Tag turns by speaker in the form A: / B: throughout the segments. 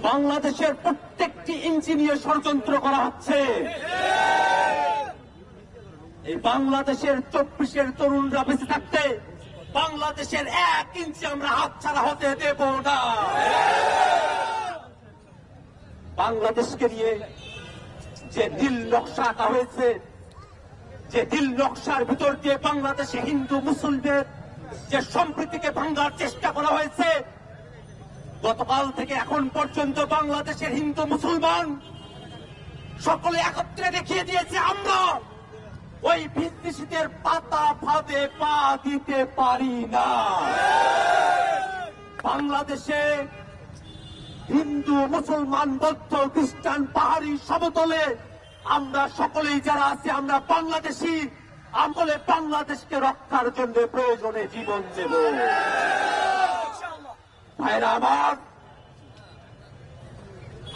A: বাংলাদেশের প্রত্যেকটি ইঞ্চি নিয়ে ষড়যন্ত্র করা হচ্ছে। এই বাংলাদেশের 24-এর তরুণরা বেঁচে থাকতে বাংলাদেশের 1 ইঞ্চি আমরা হাতছাড়া হতে দেব না। বাংলাদেশকে নিয়ে যে নীল নকশা আঁকা হয়েছে, যে নীল নকশার ভিতর দিয়ে বাংলাদেশে হিন্দু মুসলিমদের যে সম্প্রীতিকে ভাঙার চেষ্টা করা হয়েছে, গতকাল থেকে এখন পর্যন্ত বাংলাদেশের হিন্দু মুসলমান সকলে একত্রে দেখিয়ে দিয়েছে আমরা ওই বিদ্বেষীদের পাতা ফাঁদে পা দিতে পারি না। বাংলাদেশে হিন্দু মুসলমান বৌদ্ধ খ্রিস্টান পাহাড়ি সমতলে আমরা সকলেই যারা আছি আমরা বাংলাদেশি, আমলে বাংলাদেশকে রক্ষার জন্য প্রয়োজনে জীবন দেব। ভাইরা আমার,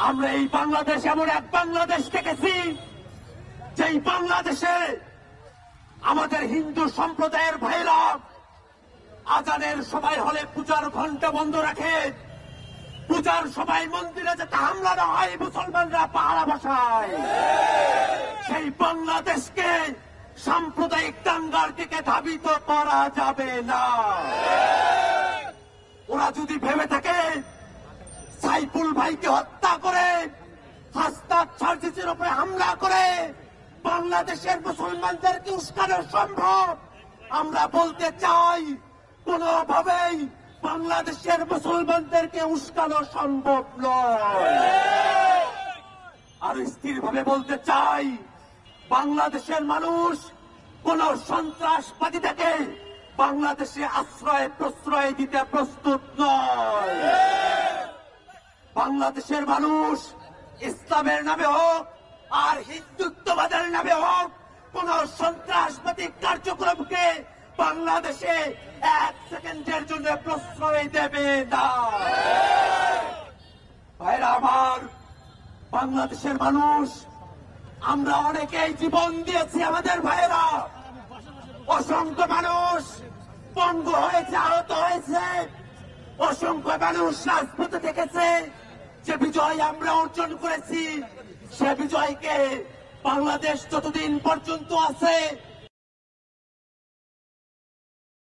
A: আমরা এই বাংলাদেশ এমন এক বাংলাদেশ দেখেছি যেই বাংলাদেশে আমাদের হিন্দু সম্প্রদায়ের ভাইরা আজানের সময় হলে পূজার ঘণ্টা বন্ধ রাখে, পূজার সময় মন্দিরে যাতে হামলা না হয় মুসলমানরা পাহারা বসায়। সেই বাংলাদেশকে সাম্প্রদায়িক দাঙ্গার দিকে ধাবিত করা যাবে না। ওরা যদি ভেবে থাকে সাইফুল ভাইকে হত্যা করে হাসনাত সার্জিসের উপরে হামলা করে বাংলাদেশের মুসলমানদেরকে উস্কানো সম্ভব, আমরা বলতে চাই কোনোভাবেই বাংলাদেশের মুসলমানদেরকে উস্কানো সম্ভব নয়। আর স্থিরভাবে বলতে চাই, বাংলাদেশের মানুষ কোন সন্ত্রাসবাদী থেকে বাংলাদেশে আশ্রয় প্রশ্রয় দিতে প্রস্তুত নয়। বাংলাদেশের মানুষ ইসলামের নামে হোক আর হিন্দুত্ববাদের নামে হোক কোন সন্ত্রাসবাদী কার্যক্রমকে বাংলাদেশে 1 সেকেন্ডের জন্য প্রশ্রয় দেবে না। ভাইরা আমার, বাংলাদেশের মানুষ আমরা অনেকেই জীবন দিয়েছি, আমাদের ভাইরা অসংখ্য মানুষ পঙ্গু হয়েছে, আহত হয়েছে, অসংখ্য মানুষ রাজপথে থেকেছে। যে বিজয় আমরা অর্জন করেছি সে বিজয়কে বাংলাদেশ যতদিন পর্যন্ত আছে